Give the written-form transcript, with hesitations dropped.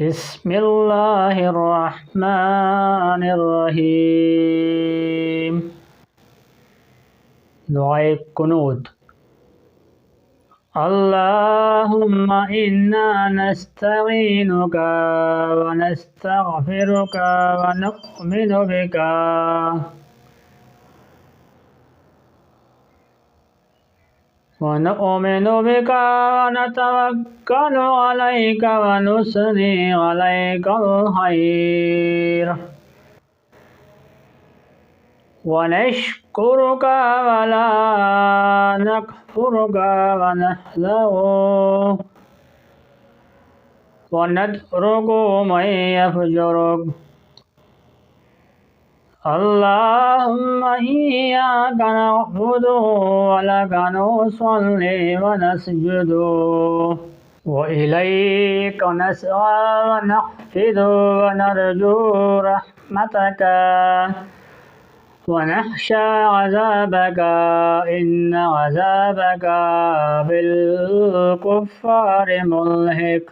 بسم الله الرحمن الرحيم. دعاء القنوت. اللهم إنا نستعينك ونستغفرك ونؤمن بك ونتوكل عليك ونثني عليك الخير ونشكرك ولا نكفرك ونترك من يفجرك. اللهم إياك نعبد ولك نصلي ونسجد وإليك نسعى ونحفظ ونرجو رحمتك ونخشى عذابك إن عذابك بالكفار ملحق.